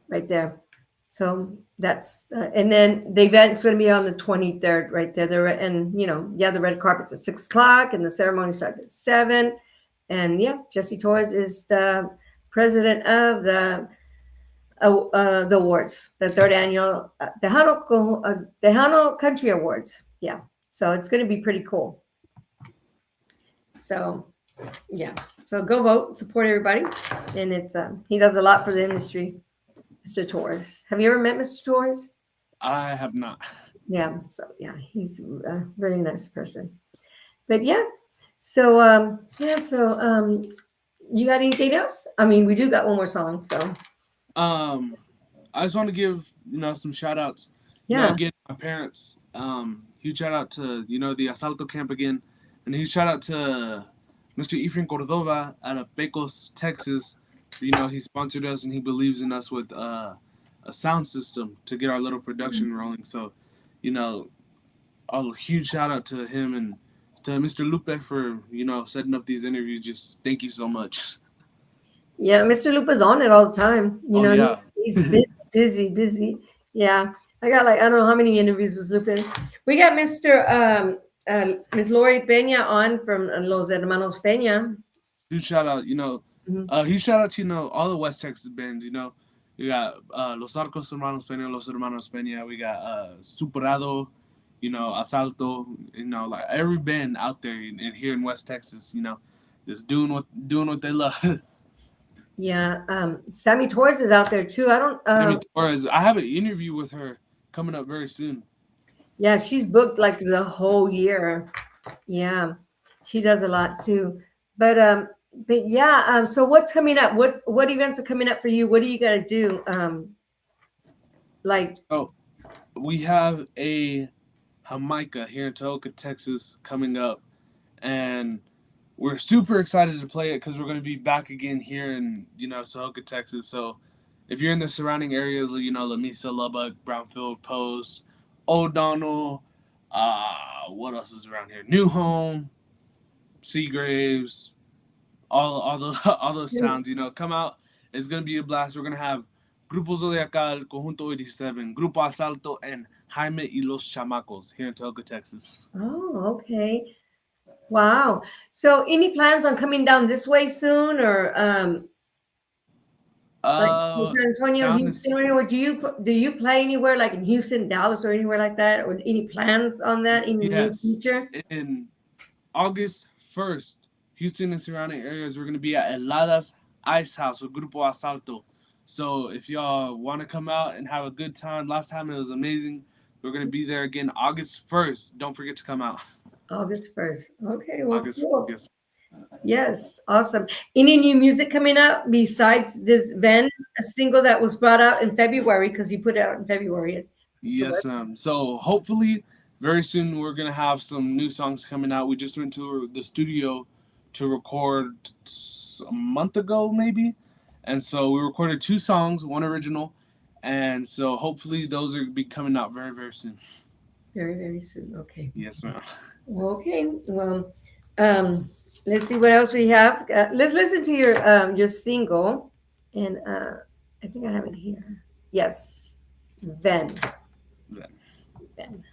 right there. So that's, and then the event's going to be on the 23rd right there. And, the red carpet's at 6 o'clock, and the ceremony starts at 7. And yeah, Jesse Torres is the president of the awards, the third annual Tejano Country Awards. Yeah, so it's going to be pretty cool. So yeah, so go vote, support everybody, and it's he does a lot for the industry, Mr. Torres. Have you ever met Mr. Torres? I have not. Yeah, so yeah, he's a really nice person. But yeah. So you got anything else? I mean, we do got one more song, so I just want to give some shout outs. yeah. Again, my parents. Huge shout out to the Asalto camp again, and huge shout out to Mr. Efrain Cordova out of Pecos, Texas. He sponsored us, and he believes in us with a sound system to get our little production rolling. So, a huge shout out to him and to Mr. Lupe for setting up these interviews. Just thank you so much. Yeah, Mr. Lupa's on it all the time. Yeah. He's busy. Yeah, I got I don't know how many interviews with Lupe. We got Mr. Miss Lori Peña on from Los Hermanos Peña. Huge shout out, huge shout out to all the West Texas bands. We got Los Arcos Hermanos Peña, Los Hermanos Peña. We got Superado. Asalto, like every band out there and here in West Texas, just doing what they love. Yeah. Sammy Torres is out there too. I don't. Sammy Torres, I have an interview with her coming up very soon. Yeah, she's booked like the whole year. Yeah, she does a lot too. But yeah. So what's coming up? What events are coming up for you? What are you gonna do? Like. Oh, we have a Jamaica here in Toluca, Texas, coming up, and we're super excited to play it because we're going to be back again here in Toluca, Texas. So if you're in the surrounding areas, La Mesa, Lubbock, Brownfield, Post, O'Donnell, what else is around here? New Home, Seagraves, all those towns. Come out. It's going to be a blast. We're going to have Grupo Zodiacal, Conjunto 87, Grupo Asalto, and Jaime y los Chamacos here in Toluca, Texas. Oh, okay. Wow. So any plans on coming down this way soon, or like San Antonio, Houston, or do you play anywhere like in Houston, Dallas, or anywhere like that, or any plans on that in the near future? In August 1st, Houston and surrounding areas, we're going to be at Heladas Ice House with Grupo Asalto. So if y'all want to come out and have a good time, last time it was amazing. We're going to be there again August 1st. Don't forget to come out. August 1st. Okay, well, August cool. 1st. Yes, awesome. Any new music coming out besides this Ven, a single that was brought out in February, because you put it out in February? Yes, ma'am. So hopefully very soon we're going to have some new songs coming out. We just went to the studio to record a month ago, maybe. And so we recorded 2 songs, 1 original. And so hopefully those are be coming out very, very soon. Very, very soon. Okay. Yes, ma'am. Okay. Well, let's see what else we have. Let's listen to your single, and I think I have it here. Yes, Ven. Ven.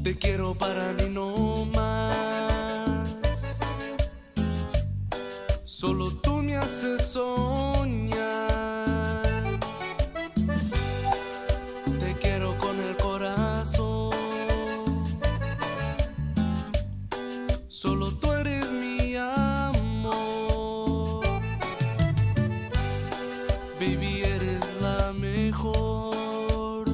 Te quiero para mí no más. Solo tú me haces soñar. Te quiero con el corazón. Solo tú eres mi amor. Baby, eres la mejor.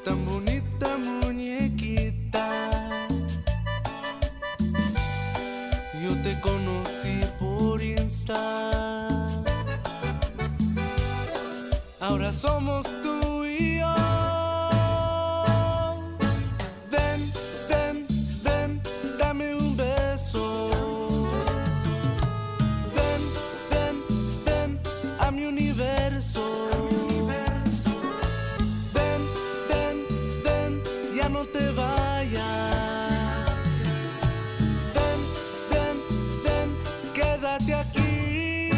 Tan bonita muñequita. Yo te conocí por Insta. Ahora somos tú y yo. Ven, ven, ven, dame un beso. Ven, ven, ven a mi universo. No te vayas. Ven, ven, ven, quédate aquí.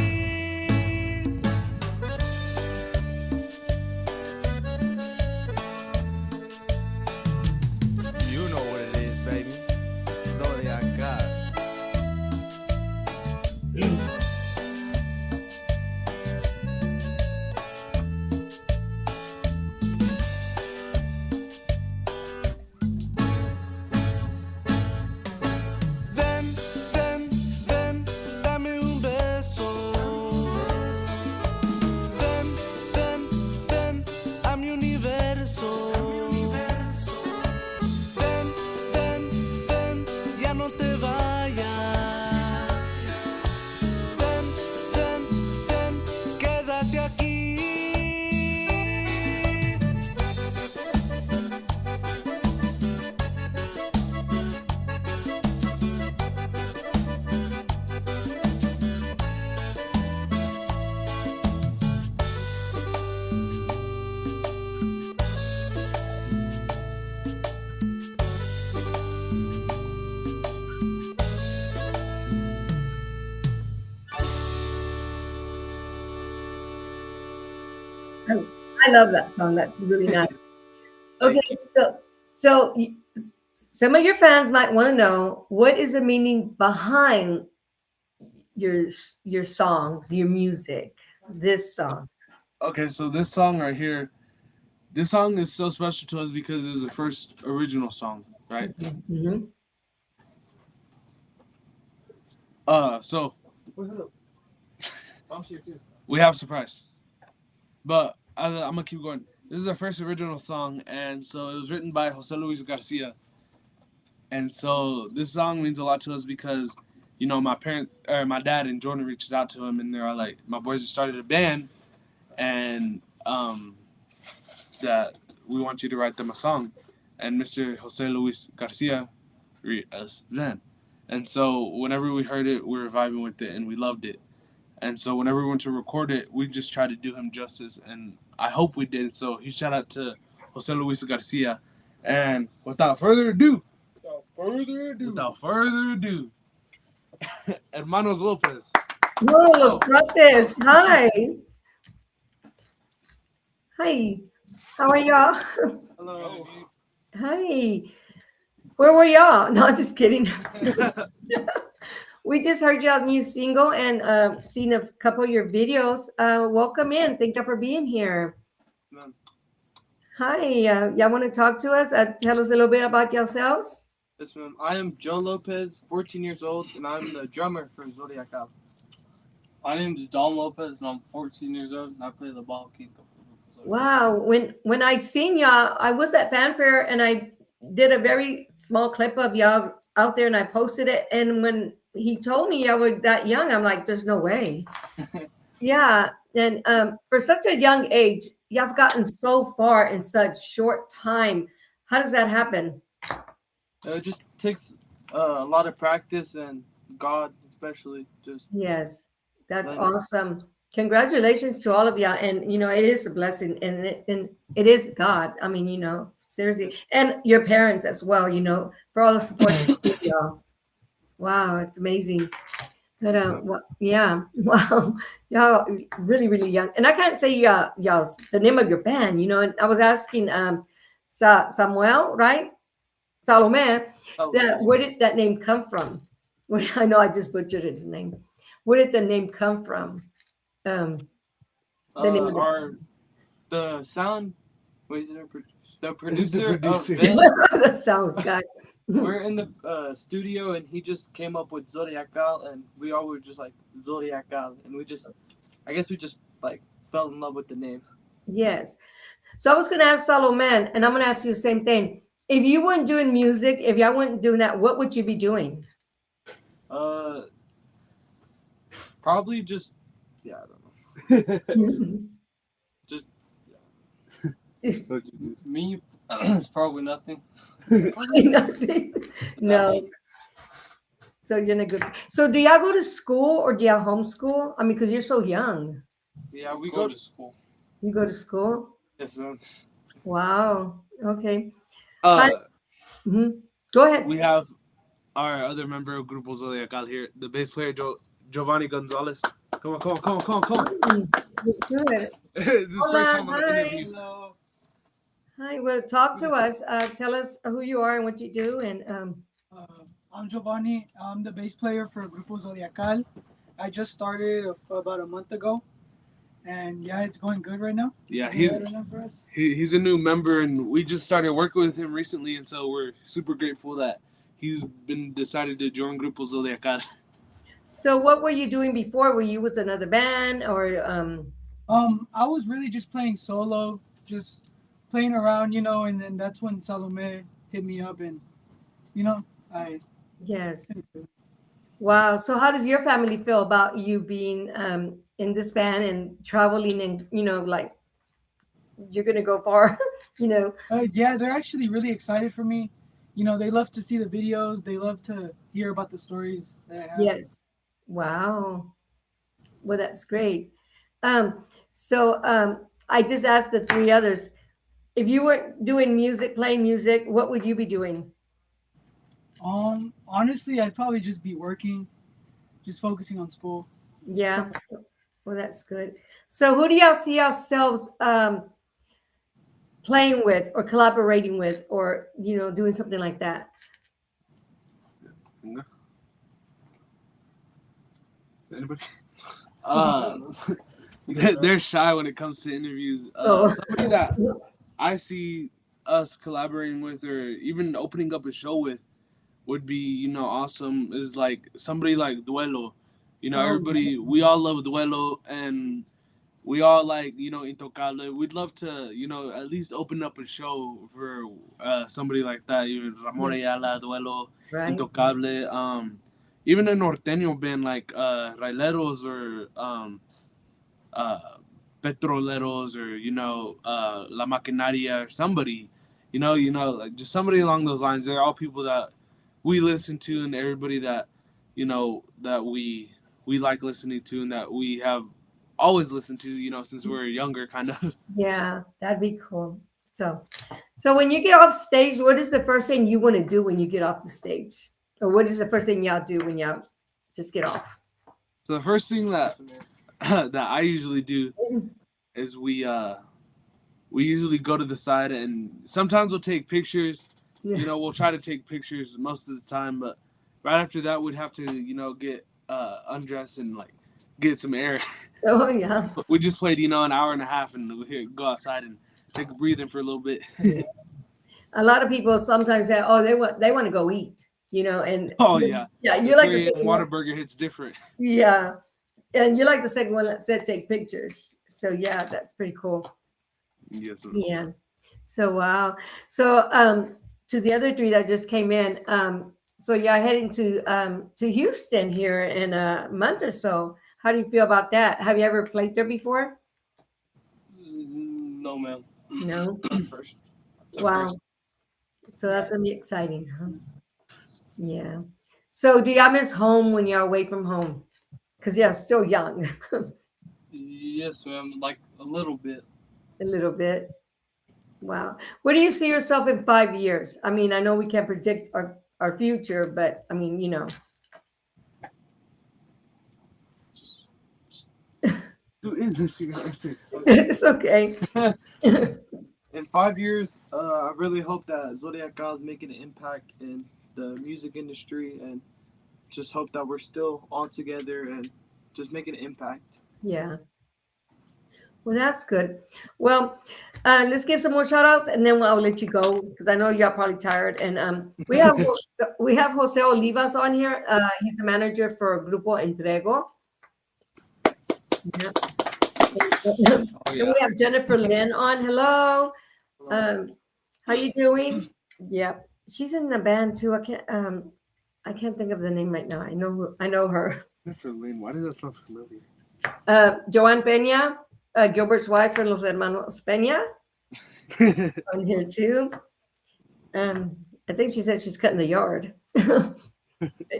You know what it is, baby. Zodiacal. Ven, ven, ven, dame un beso. I love that song. That's really nice. Okay, some of your fans might want to know what is the meaning behind your your songs, your music, this song. Okay, so this song right here, this song is so special to us because it was the first original song, right? Mhm. So we have a surprise, but I'm gonna keep going. This is our first original song, and so it was written by Jose Luis Garcia, and so this song means a lot to us because, you know, my dad and Jordan reached out to him, and they're like, my boys just started a band, and that we want you to write them a song, and Mr. Jose Luis Garcia read us then, and so whenever we heard it, we were vibing with it, and we loved it. And so whenever we went to record it, we just tried to do him justice, and I hope we did. So huge shout out to Jose Luis Garcia. And without further ado, Hermanos Lopez. Whoa, los Brotes. Hi. Hi. How are y'all? Hello. Hi. Where were y'all? No, just kidding. We just heard y'all's new single and seen a couple of your videos. Welcome in. Thank you for being here. Hi. Y'all want to talk to us? Tell us a little bit about yourselves. Yes, ma'am. I am Joe Lopez, 14 years old, and I'm the drummer for Zodiacal. My name is Don Lopez, and I'm 14 years old, and I play the bajito. Wow. When I seen y'all, I was at Fanfare and I did a very small clip of y'all out there and I posted it. And when he told me y'all were that young, I'm like, there's no way. Yeah. And for such a young age, y'all have gotten so far in such short time. How does that happen? It just takes a lot of practice and God, especially. Just Yes, that's Like- awesome. Congratulations to all of y'all. And, you know, it is a blessing and it is God. I mean, you know, seriously. And your parents as well, you know, for all the support they give y'all. Wow, it's amazing. But yeah, wow, y'all really, really young. And I can't say y'all's the name of your band, you know. And I was asking Samuel, right? Salome, that where did that name come from? I know I just butchered his name. Where did the name come from? The name of the sound. What is it? The producer, producer. of Ben. the sounds guy. We're in the studio, and he just came up with Zodiacal, and we all were just like Zodiacal, and I guess we just like fell in love with the name. Yes. So I was going to ask Salome, and I'm going to ask you the same thing. If you weren't doing music, if y'all weren't doing that, what would you be doing? Probably just I don't know. Just me. It's probably nothing. Nothing. No. So you're in a good. So do y'all go to school or do y'all homeschool? I mean, because you're so young. Yeah, we go to school. You go to school? Yes, ma'am. Wow. Okay. Mhm. Go ahead. We have our other member of Grupo Zodiacal here, the bass player Giovanni Gonzalez. Come on. Let's do it. It's his first time on the Hi. interview. Hello. Hi. Well, talk to us. Tell us who you are and what you do. And I'm Giovanni. I'm the bass player for Grupo Zodiacal. I just started about a month ago, and yeah, it's going good right now. Yeah, For us. he's a new member, and we just started working with him recently, and so we're super grateful that he's been decided to join Grupo Zodiacal. so, what were you doing before? Were you with another band or? I was really just playing solo, just playing around, and then that's when Salome hit me up, and I. Yes. Wow. So, how does your family feel about you being in this band and traveling and like you're gonna go far? Yeah, they're actually really excited for me. They love to see the videos. They love to hear about the stories that I have. Yes. Wow. Well, that's great. So I just asked the three others, if you weren't doing music, playing music, what would you be doing? Honestly, I'd probably just be working, just focusing on school. Yeah. Well, that's good. So, who do y'all see yourselves playing with, or collaborating with, or doing something like that? Anybody? Uh, they're shy when it comes to interviews. Oh, Somebody that I see us collaborating with, or even opening up a show with, would be awesome. Is like somebody like Duelo. oh, Everybody, we all love Duelo, and we all like Intocable. We'd love to at least open up a show for somebody like that. Ramon yeah, Ayala, Duelo, right. Intocable. Even a norteño band like Raileros, or uh, Petroleros, or La Maquinaria, or somebody. Like just somebody along those lines. They're all people that we listen to, and everybody that that we like listening to, and that we have always listened to, since we were younger, kind of. Yeah, that'd be cool. So when you get off stage, what is the first thing you want to do when you get off the stage, or what is the first thing y'all do when y'all just get off? So the first thing that that I usually do is we usually go to the side, and sometimes we'll take pictures. Yeah. We'll try to take pictures most of the time, but right after that, we'd have to get undressed and like get some air. Oh yeah. We just played an hour and a half, and we go outside and take a breathing for a little bit. A lot of people sometimes say, "Oh, they want to go eat," and Oh yeah, yeah, the you like the 3 a.m. second one. Whataburger hits different. Yeah, and you like the second one that said take pictures. So yeah, that's pretty cool. Yes. Yeah. So wow. So to the other three that just came in, so yeah, heading to Houston here in a month or so. How do you feel about that? Have you ever played there before? No, ma'am. No. First. Wow. So that's gonna be exciting, huh? Yeah. So do y'all miss home when you're away from home? Because you're still young. Yes, ma'am. Like a little bit. A little bit. Wow. Where do you see yourself in 5 years? I mean, I know we can't predict our future, but I mean, Just it's okay. in 5 years, I really hope that Zodiacal is making an impact in the music industry, and just hope that we're still all together and just making an impact. Yeah. Well, that's good. Well, let's give some more shout outs, and then I'll let you go because I know y'all probably tired. And we have Jose Olivas on here. He's the manager for Grupo Entrego. Yeah. And Oh yeah. we have Jennifer Lynn on. Hello. How you doing? Yeah, she's in the band too. I can't think of the name right now. I know her. Jennifer Lynn, why does that sound familiar? Joanne Peña, Gilbert's wife from Los Hermanos Peña, on here too. I think she said she's cutting the yard.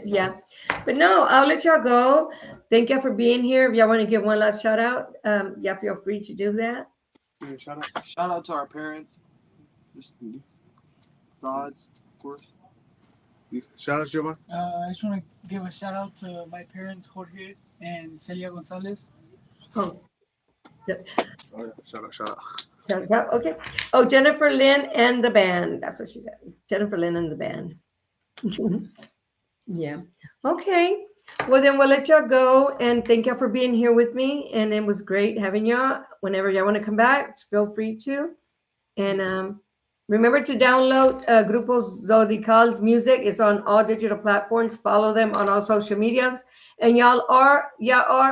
Yeah, but no, I'll let y'all go. Thank y'all for being here. If y'all want to give one last shout out, y'all feel free to do that. Shout out to our parents, just gods, of course. Shout out, Giovanni. I just want to give a shout out to my parents, Jorge and Celia Gonzalez. Oh, Oh yeah, shout out. shout out. Okay. Oh, Jennifer Lynn and the band. That's what she said. Jennifer Lynn and the band. Yeah. Okay. Well, then we'll let y'all go. And thank y'all for being here with me. And it was great having y'all. Whenever y'all want to come back, feel free to. And remember to download Grupo Zodical's music. It's on all digital platforms. Follow them on all social medias. And y'all are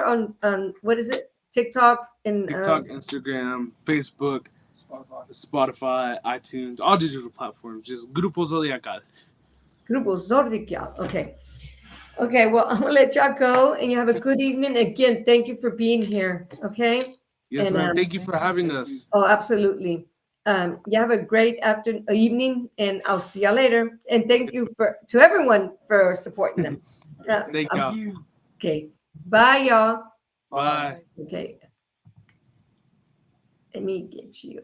on what is it? TikTok and TikTok, Instagram, Facebook, Spotify, iTunes, all digital platforms. Just Grupo Zodiacal. Grupo Zodiacal. Okay. Okay, well, I'm gonna let y'all go, and you have a good evening. Again, thank you for being here. Okay. Yes, And, ma'am. Thank you for having us. Oh, absolutely. You have a great evening, and I'll see y'all later. And thank you to everyone for supporting them. Thank y'all. Okay. Bye, y'all. Bye. Okay. Let me get you.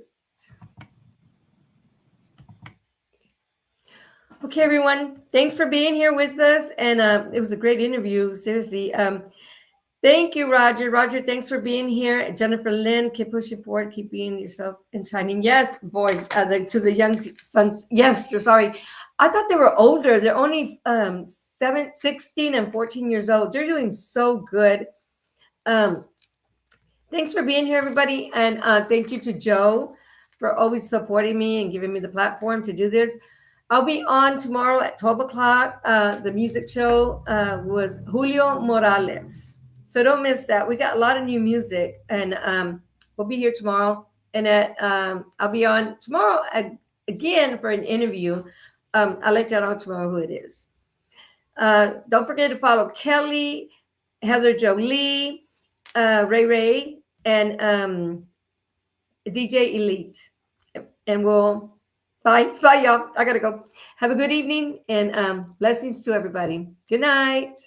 Okay, everyone. Thanks for being here with us. And it was a great interview. Seriously. Thank you, Roger. Roger, thanks for being here. Jennifer Lynn, keep pushing forward, keep being yourself and shining. Yes, boys, to the youngsters, sorry. I thought they were older. They're only 16 and 14 years old. They're doing so good. Um, Thanks for being here, everybody. And thank you to Joe for always supporting me and giving me the platform to do this. I'll be on tomorrow at 12 o'clock. The music show was Julio Morales. So don't miss that. We got a lot of new music, and we'll be here tomorrow. And I'll be on tomorrow again for an interview. I'll let y'all know tomorrow who it is. Don't forget to follow Kelly, Heather Jolie, Ray Ray, and DJ Elite. And we'll bye y'all. I gotta go. Have a good evening and blessings to everybody. Good night.